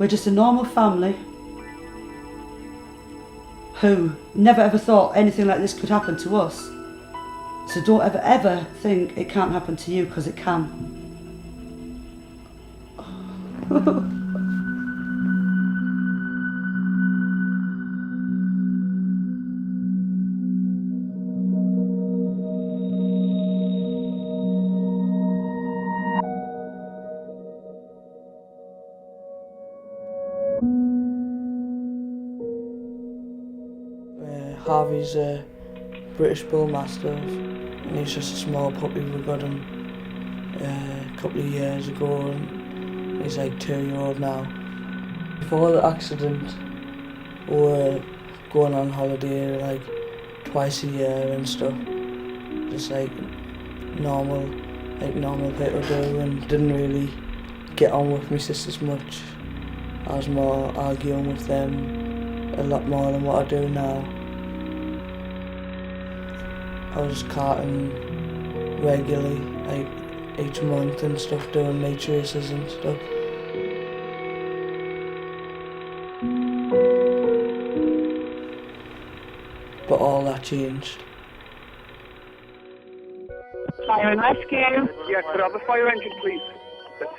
We're just a normal family who never ever thought anything like this could happen to us. So don't ever think it can't happen to you, because it can. Harvey's a British Bull Mastiff, and he's just a small puppy. We got him a couple of years ago, and he's like 2-year-old now. Before the accident, we were going on holiday like twice a year and stuff, just like normal people do, and didn't really get on with my sisters much. I was more arguing with them a lot more than what I do now. I was carting regularly, like each month and stuff, doing meat races and stuff. But all that changed. Fire and rescue. Yeah, could I have a fire engine, please?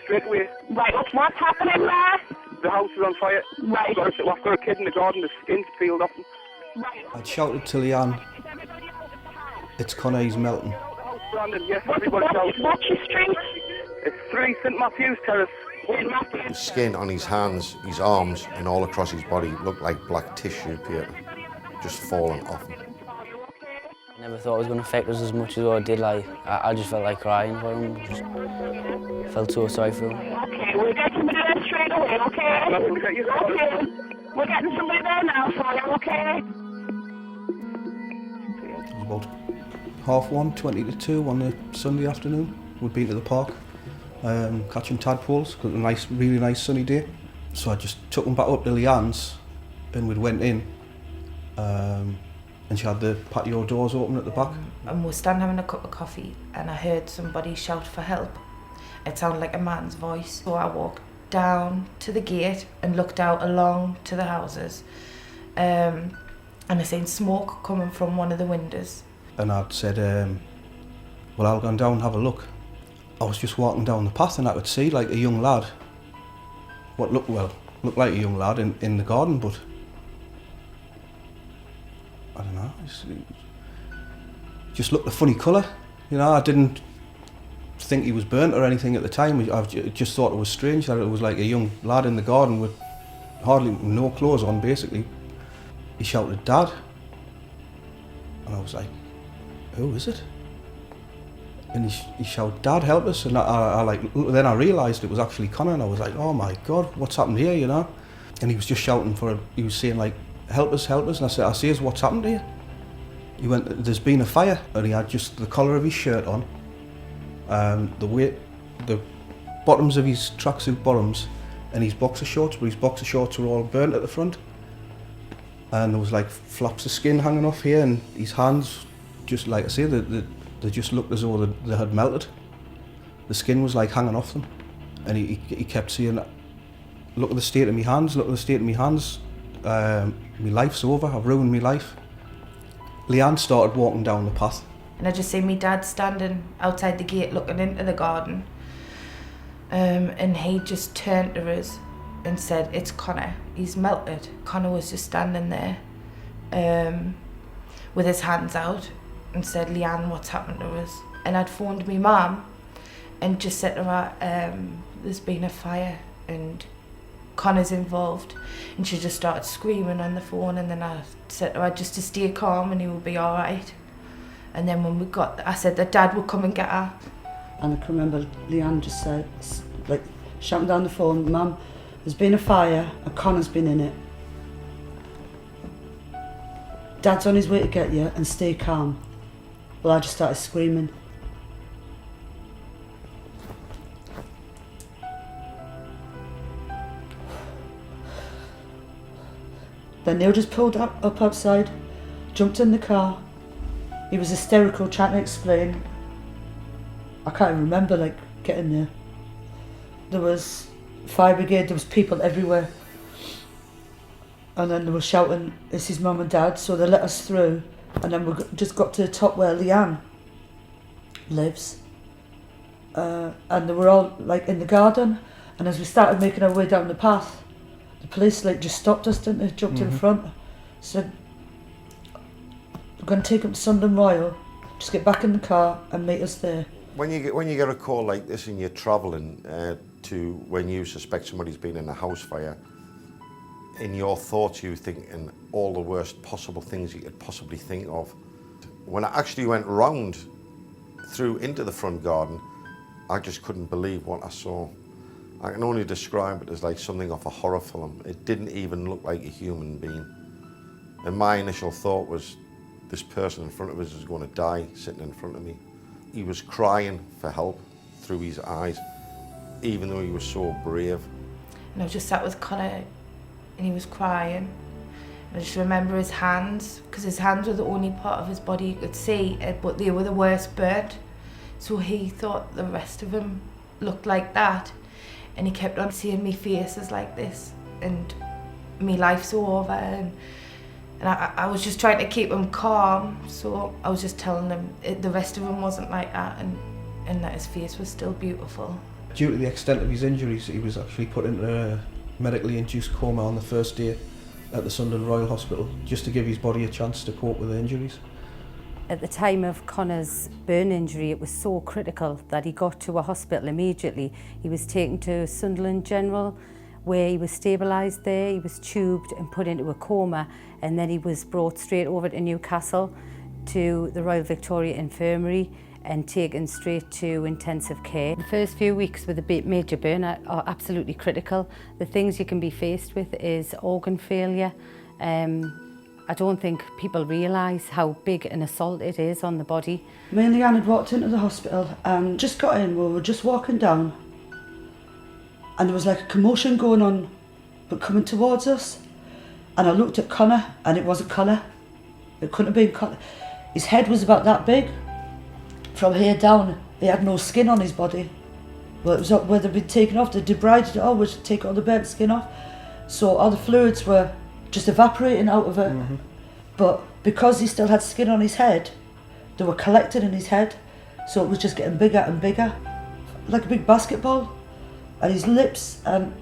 Straight away. Right, what's happening there? The house is on fire. Right. I've got a kid in the garden, the skin's peeled off him. Right. I'd shouted to Leanne, "It's Connor, he's melting." Brandon, yes, everybody's out. What's your street? It's 3 St Matthew's Terrace. The skin on his hands, his arms, and all across his body looked like black tissue paper, just falling off him. I never thought it was going to affect us as much as what it did. Like, I just felt like crying for him. Just felt so sorry for him. Okay, we'll get somebody there straight away, okay? Okay. We're getting somebody there now for you, okay? It was about 1:30, 20 to 2 on a Sunday afternoon. We'd been to the park, catching tadpoles, because it was a really nice sunny day. So I just took them back up to Leanne's, and we went in, and she had the patio doors open at the back. And we were standing having a cup of coffee, and I heard somebody shout for help. It sounded like a man's voice. So I walked down to the gate and looked out along to the houses, and I seen smoke coming from one of the windows. And I'd said, well, I'll go down and have a look. I was just walking down the path, and I could see like a young lad, what looked like a young lad in the garden, but I don't know, just looked a funny colour. You know, I didn't think he was burnt or anything at the time. I just thought it was strange that it was like a young lad in the garden with hardly no clothes on, basically. He shouted, "Dad," and I was like, "Who is it?" And he shouted, "Dad, help us!" And then I realised it was actually Connor, and I was like, "Oh my God, what's happened here?" You know. And he was just shouting he was saying like, "Help us, help us!" And I said, "What's happened here?" He went, "There's been a fire," and he had just the collar of his shirt on, the bottoms of his tracksuit bottoms, and his boxer shorts, but his boxer shorts were all burnt at the front, and there was like flaps of skin hanging off here, and his hands, just like I say, they just looked as though they had melted. The skin was like hanging off them, and he kept saying, "Look at the state of my hands, look at the state of my hands. My life's over, I've ruined my life." Leanne started walking down the path. And I just seen my dad standing outside the gate looking into the garden. And he just turned to us and said, "It's Connor, he's melted." Connor was just standing there with his hands out and said, "Leanne, what's happened to us?" And I'd phoned my mum and just said to her, "There's been a fire and Connor's involved." And she just started screaming on the phone, and then I said to her just to stay calm and he would be all right. And then when we got there, I said that Dad would come and get her. And I can remember Leanne just said, like, shouting down the phone, "Mum, there's been a fire and Connor's been in it. Dad's on his way to get you, and stay calm." Well, I just started screaming. Then Neil just pulled up outside, jumped in the car. He was hysterical, trying to explain. I can't even remember, like, getting there. There was fire brigade, there was people everywhere. And then they were shouting, "It's his mum and dad," so they let us through. And then we just got to the top where Leanne lives. And they were all like in the garden. And as we started making our way down the path, the police like just stopped us, didn't they? Jumped in front, said, "We're going to take him to Sunderland Royal. Just get back in the car and meet us there." When you get a call like this and you're travelling to when you suspect somebody's been in a house fire, in your thoughts you're thinking all the worst possible things you could possibly think of. When I actually went round through into the front garden, I just couldn't believe what I saw. I can only describe it as like something off a horror film. It didn't even look like a human being. And my initial thought was, this person in front of us is going to die sitting in front of me. He was crying for help through his eyes, even though he was so brave. And I was just sat with Connor and he was crying. And I just remember his hands, because his hands were the only part of his body you could see, but they were the worst burnt. So he thought the rest of him looked like that. And he kept on seeing me faces like this and me life's over. And I was just trying to keep him calm, so I was just telling him the rest of him wasn't like that and that his face was still beautiful. Due to the extent of his injuries, he was actually put into a medically induced coma on the first day at the Sunderland Royal Hospital, just to give his body a chance to cope with the injuries. At the time of Connor's burn injury, it was so critical that he got to a hospital immediately. He was taken to Sunderland General, where he was stabilised there. He was tubed and put into a coma, and then he was brought straight over to Newcastle to the Royal Victoria Infirmary and taken straight to intensive care. The first few weeks with a major burn are absolutely critical. The things you can be faced with is organ failure. I don't think people realise how big an assault it is on the body. Me and Leanne had walked into the hospital and just got in. We were just walking down and there was like a commotion going on but coming towards us. And I looked at Connor and it wasn't Connor. It couldn't have been Connor. His head was about that big. From here down, he had no skin on his body. Well, it was where they'd been taken off. They debrided it all, which would take all the burnt skin off. So all the fluids were just evaporating out of it. Mm-hmm. But because he still had skin on his head, they were collected in his head. So it was just getting bigger and bigger, like a big basketball. And his lips and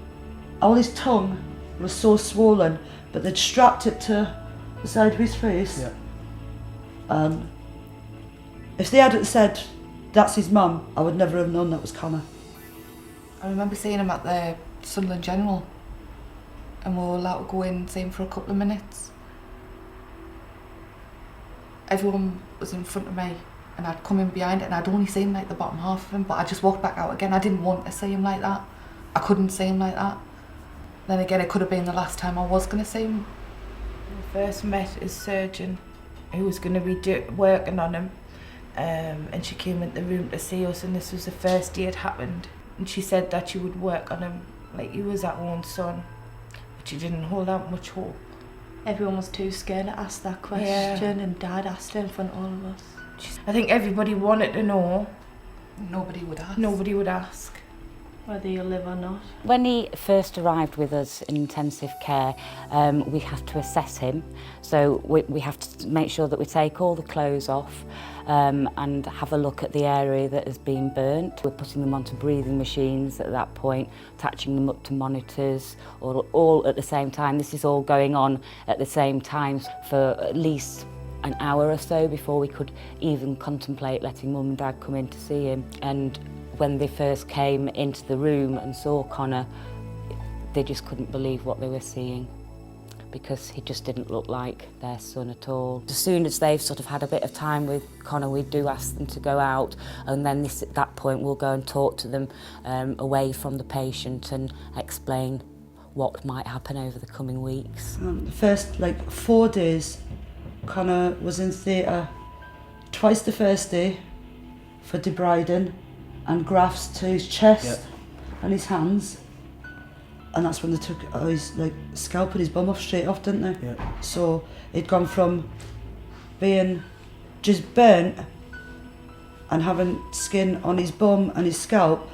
all his tongue was so swollen, but they'd strapped it to the side of his face. Yeah. If they hadn't said, "That's his mum," I would never have known that was Connor. I remember seeing him at the Sunderland General and we were allowed to go in and see him for a couple of minutes. Everyone was in front of me and I'd come in behind it and I'd only seen like the bottom half of him, but I just walked back out again. I didn't want to see him like that. I couldn't see him like that. Then again, it could have been the last time I was going to see him. I first met his surgeon who was going to be working on him. And she came into the room to see us, and this was the first day it happened. And she said that she would work on him like he was our own son, but she didn't hold out much hope. Everyone was too scared to ask that question, yeah. And Dad asked it in front of all of us. I think everybody wanted to know. Nobody would ask. Nobody would ask. Whether you live or not. When he first arrived with us in intensive care, we have to assess him. So we have to make sure that we take all the clothes off and have a look at the area that has been burnt. We're putting them onto breathing machines at that point, attaching them up to monitors, all at the same time. This is all going on at the same time for at least an hour or so before we could even contemplate letting Mum and Dad come in to see him. And when they first came into the room and saw Connor, they just couldn't believe what they were seeing, because he just didn't look like their son at all. As soon as they've sort of had a bit of time with Connor, we do ask them to go out, and then at that point we'll go and talk to them away from the patient and explain what might happen over the coming weeks. The first 4 days, Connor was in theatre twice the first day for debriding and grafts to his chest and his hands, and that's when they took his scalp and his bum off straight off, didn't they? Yeah. So it'd gone from being just burnt and having skin on his bum and his scalp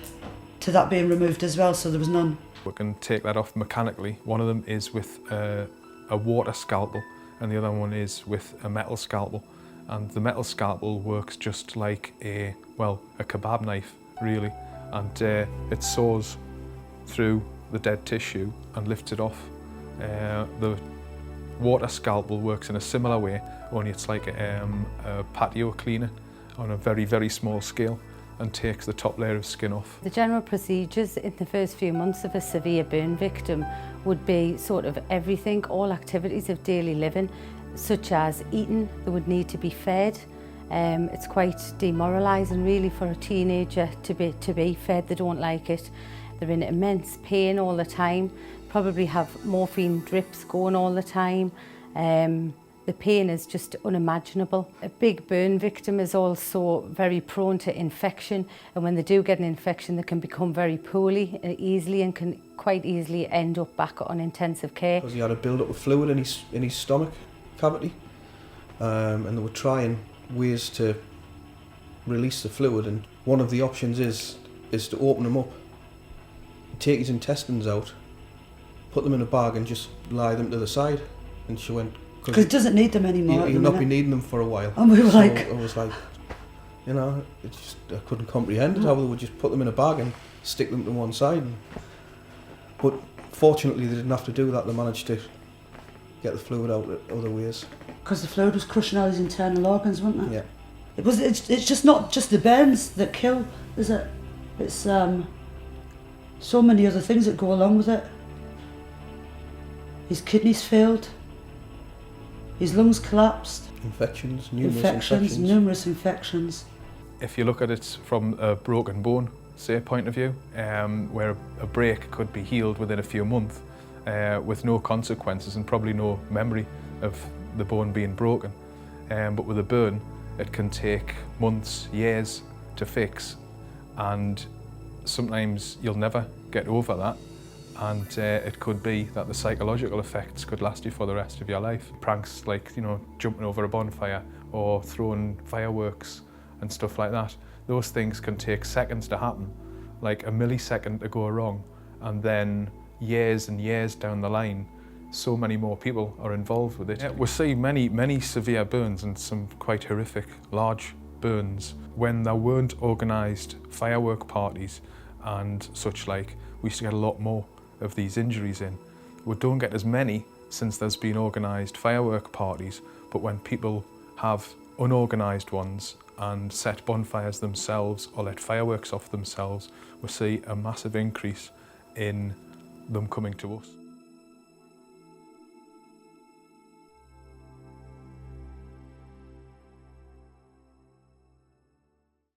to that being removed as well, so there was none We can take that off mechanically. One of them is with a water scalpel and the other one is with a metal scalpel. And the metal scalpel works just like a kebab knife, really. And it saws through the dead tissue and lifts it off. The water scalpel works in a similar way, only it's like a patio cleaner on a very, very small scale and takes the top layer of skin off. The general procedures in the first few months of a severe burn victim would be sort of everything, all activities of daily living, such as eating. They would need to be fed. It's quite demoralising really for a teenager to be fed. They don't like it. They're in immense pain all the time, probably have morphine drips going all the time. The pain is just unimaginable. A big burn victim is also very prone to infection, and when they do get an infection they can become very poorly easily and can quite easily end up back on intensive care. Because he had a build-up of fluid in his stomach cavity, and they were trying ways to release the fluid, and one of the options is to open him up, take his intestines out, put them in a bag and just lie them to the side. And she went, because he doesn't need them anymore. He'll not be needing them for a while. And we were so like, I was like, you know, I couldn't comprehend how they would just put them in a bag and stick them to one side. But fortunately they didn't have to do that. They managed to get the fluid out other ways. Because the fluid was crushing out his internal organs, wasn't it? Yeah. It's just not just the burns that kill, is it? It's so many other things that go along with it. His kidneys failed. His lungs collapsed. Numerous infections. If you look at it from a broken bone, say, point of view, where a break could be healed within a few months with no consequences and probably no memory of the bone being broken. But with a burn, it can take months, years to fix, and sometimes you'll never get over that. And it could be that the psychological effects could last you for the rest of your life. Pranks like, you know, jumping over a bonfire or throwing fireworks and stuff like that, those things can take seconds to happen, like a millisecond to go wrong, and then years and years down the line, so many more people are involved with it. Yeah, we see many severe burns and some quite horrific large burns. When there weren't organised firework parties and such like, we used to get a lot more of these injuries in. We don't get as many since there's been organised firework parties, but when people have unorganised ones and set bonfires themselves or let fireworks off themselves, we see a massive increase in them coming to us.